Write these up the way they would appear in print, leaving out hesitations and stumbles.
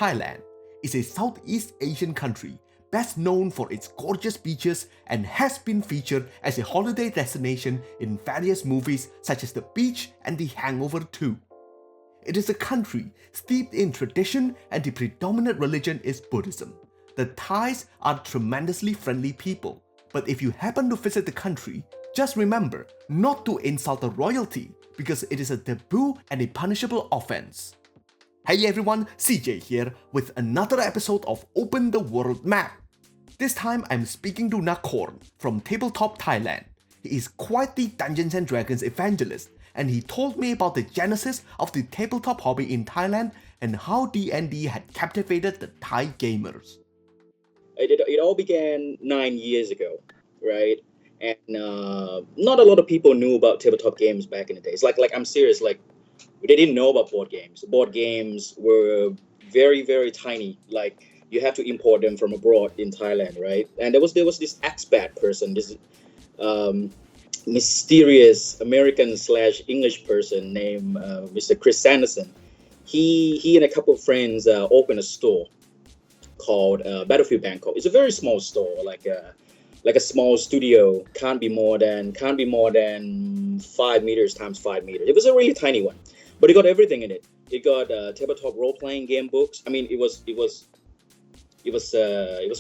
Thailand is a Southeast Asian country best known for its gorgeous beaches and has been featured as a holiday destination in various movies such as The Beach and The Hangover 2. It is a country steeped in tradition and the predominant religion is Buddhism. The Thais are tremendously friendly people, but if you happen to visit the country, just remember not to insult the royalty because it is a taboo and a punishable offense. Hey everyone, CJ here with another episode of Open the World Map. This time I'm speaking to Nakorn from Tabletop Thailand. He is quite the Dungeons & Dragons evangelist and he told me about the genesis of the tabletop hobby in Thailand and how D&D had captivated the Thai gamers. It all began 9 years ago, right? And not a lot of people knew about tabletop games back in the days. Like I'm serious, like they didn't know about board games. Board games were very, very tiny. Like you have to import them from abroad in Thailand, right? And there was this expat person, this mysterious American/English person named Mr. Chris Sanderson. He and a couple of friends opened a store called Battlefield Bangkok. It's a very small store, like a small studio. Can't be more than 5 meters times 5 meters. It was a really tiny one, but it got everything in it. It got tabletop role-playing game books. I mean, it was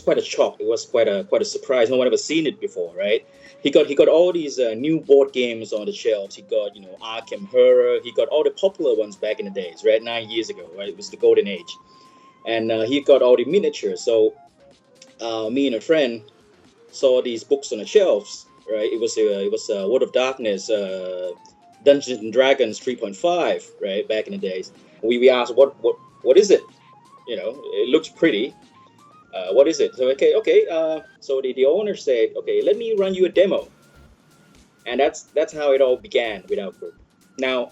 quite a shock. It was quite a surprise. No one ever seen it before, right? He got all these new board games on the shelves. He got Arkham Horror. He got all the popular ones back in the days, right? 9 years ago, right? It was the golden age, and he got all the miniatures. So me and a friend saw these books on the shelves, right? It was World of Darkness, Dungeons and Dragons 3.5, right? Back in the days, we asked what is it? It looks pretty. What is it? So okay. So the owner said, okay, let me run you a demo, and that's how it all began with our group. Now,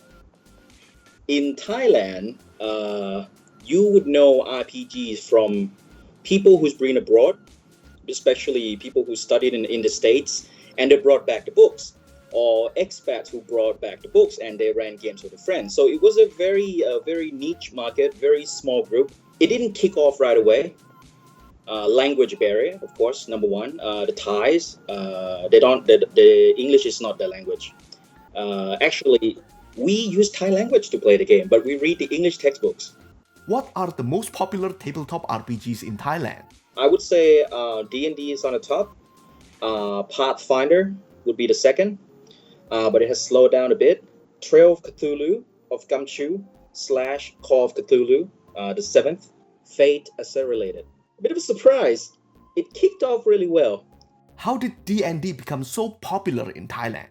in Thailand, you would know RPGs from people who's been abroad, especially people who studied in the States, and they brought back the books, or expats who brought back the books and they ran games with their friends. So it was a very niche market, very small group. It didn't kick off right away. Language barrier, of course, number one. The Thais, the English is not their language. Actually, we use Thai language to play the game, but we read the English textbooks. What are the most popular tabletop RPGs in Thailand? I would say D&D is on the top. Pathfinder would be the second, but it has slowed down a bit. Trail of Cthulhu of Gumshoe / Call of Cthulhu, the seventh. Fate Accelerated. A bit of a surprise. It kicked off really well. How did D&D become so popular in Thailand?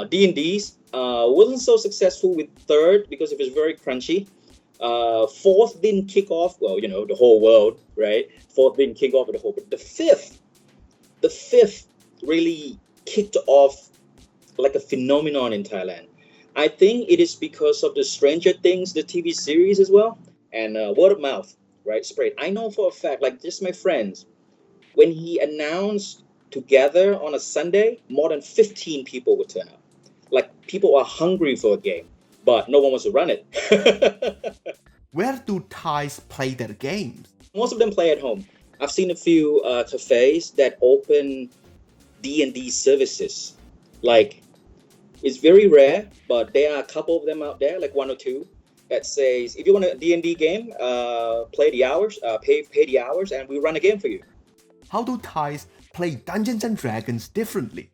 D&D's wasn't so successful with third because it was very crunchy. Fourth didn't kick off, well, the whole world, right? Fourth didn't kick off with the whole, but the fifth really kicked off like a phenomenon in Thailand. I think it is because of the Stranger Things, the TV series as well, and word of mouth, right? Spread. I know for a fact, like just my friends, when he announced together on a Sunday, more than 15 people would turn up. Like people are hungry for a game, but no one wants to run it. Where do Thais play their games? Most of them play at home. I've seen a few cafes that open D&D services. Like, it's very rare, but there are a couple of them out there, like one or two, that says, if you want a D&D game, play the hours, pay the hours, and we'll run a game for you. How do Thais play Dungeons & Dragons differently?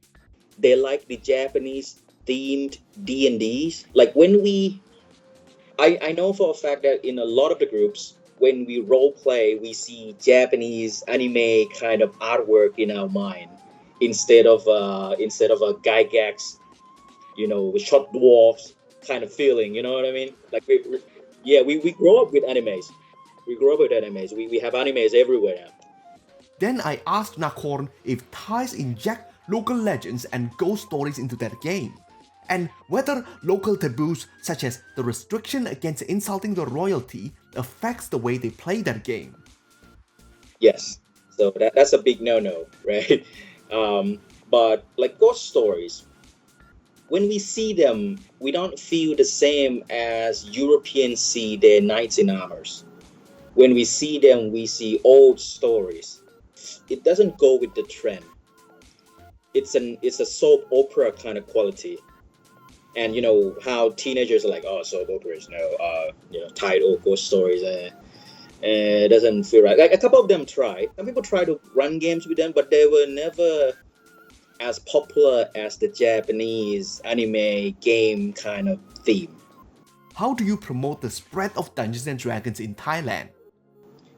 They like the Japanese themed D&Ds. Like when I know for a fact that in a lot of the groups, when we role play, we see Japanese anime kind of artwork in our mind instead of a Gygax, with short dwarfs kind of feeling. You know what I mean? Like we grow up with animes. We have animes everywhere now. Then I asked Nakorn if Thais inject local legends and ghost stories into their game, and whether local taboos such as the restriction against insulting the royalty affects the way they play their game. Yes, so that's a big no-no, right? But like ghost stories, when we see them, we don't feel the same as Europeans see their knights in armors. When we see them, we see old stories. It doesn't go with the trend. It's a soap opera kind of quality. And you know how teenagers are like, oh, soap operas, tight old ghost stories. It doesn't feel right. Like a couple of them try. Some people try to run games with them, but they were never as popular as the Japanese anime game kind of theme. How do you promote the spread of Dungeons and Dragons in Thailand?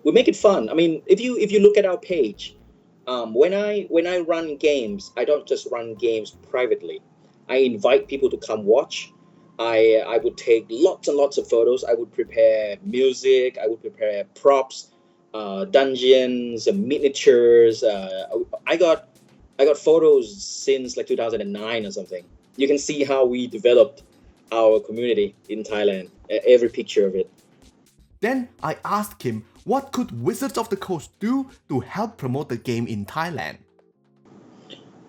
We make it fun. I mean, if you look at our page, when I run games, I don't just run games privately. I invite people to come watch. I would take lots and lots of photos. I would prepare music. I would prepare props, dungeons, miniatures. I got photos since like 2009 or something. You can see how we developed our community in Thailand. Every picture of it. Then I asked him what could Wizards of the Coast do to help promote the game in Thailand.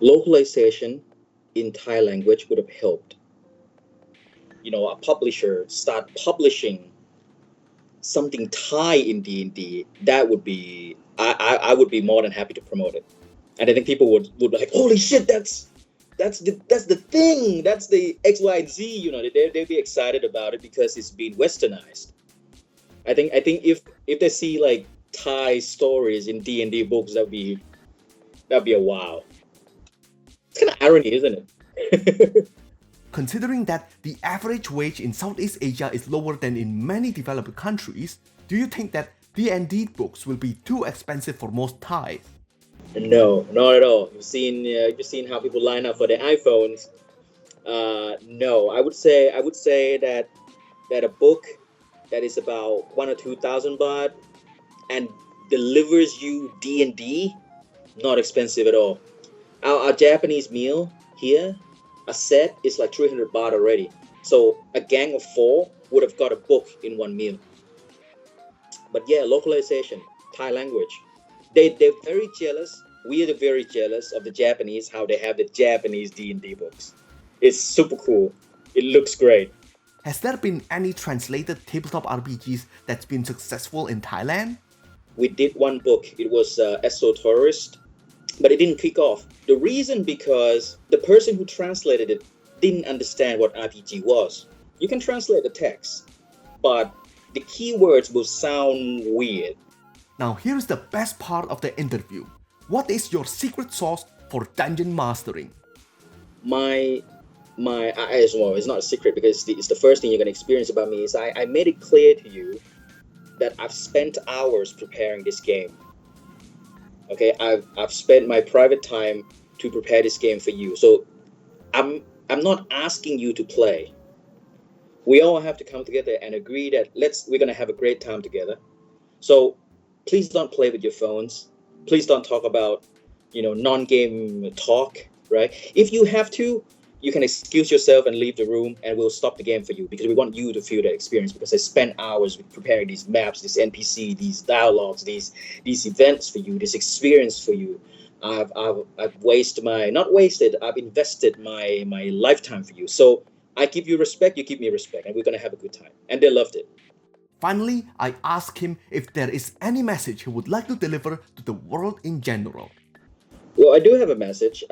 Localization in Thai language would have helped. You know, a publisher start publishing something Thai in D&D. That would be, I would be more than happy to promote it. And I think people would be like, holy shit, that's the thing, that's the X, Y, and Z. You know, they'd be excited about it because it's been westernized. I think if they see like Thai stories in D&D books, that'd be a wow. It's kind of irony, isn't it? Considering that the average wage in Southeast Asia is lower than in many developed countries, do you think that D&D books will be too expensive for most Thais? No, not at all. You've seen how people line up for their iPhones. No, I would say that a book that is about 1,000 or 2,000 baht and delivers you D&D, not expensive at all. Our Japanese meal here, a set is like 300 baht already. So a gang of 4 would have got a book in one meal. But yeah, localization, Thai language. They're very jealous. We are very jealous of the Japanese, how they have the Japanese D&D books. It's super cool. It looks great. Has there been any translated tabletop RPGs that's been successful in Thailand? We did one book. It was Esotourist, but it didn't kick off. The reason because the person who translated it didn't understand what RPG was. You can translate the text, but the keywords will sound weird. Now here's the best part of the interview. What is your secret sauce for dungeon mastering? It's not a secret because it's the first thing you're going to experience about me is I made it clear to you that I've spent hours preparing this game. Okay, I've spent my private time to prepare this game for you. So I'm not asking you to play. We all have to come together and agree that we're going to have a great time together. So please don't play with your phones. Please don't talk about, non-game talk, right? If you have to, you can excuse yourself and leave the room and we'll stop the game for you because we want you to feel the experience because I spent hours preparing these maps, this NPC, these dialogues, these events for you, this experience for you. I've invested my lifetime for you. So I give you respect, you give me respect, and we're going to have a good time. And they loved it. Finally, I asked him if there is any message he would like to deliver to the world in general. Well, I do have a message.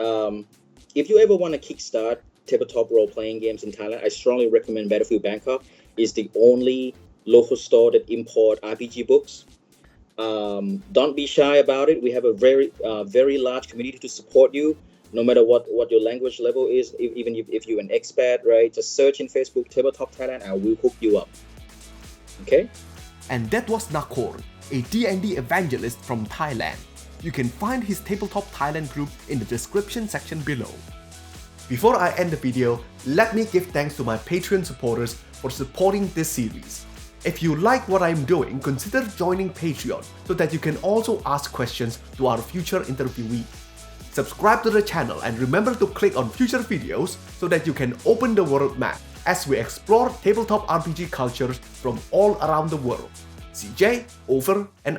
If you ever want to kickstart tabletop role-playing games in Thailand, I strongly recommend Battlefield Bangkok. It's the only local store that import RPG books. Don't be shy about it. We have a very large community to support you, no matter what your language level is. Even if you're an expat, right? Just search in Facebook Tabletop Thailand, and we'll hook you up. Okay? And that was Nakorn, a D&D evangelist from Thailand. You can find his Tabletop Thailand group in the description section below. Before I end the video, let me give thanks to my Patreon supporters for supporting this series. If you like what I'm doing, consider joining Patreon so that you can also ask questions to our future interviewees. Subscribe to the channel and remember to click on future videos so that you can open the world map as we explore tabletop RPG cultures from all around the world. CJ, over and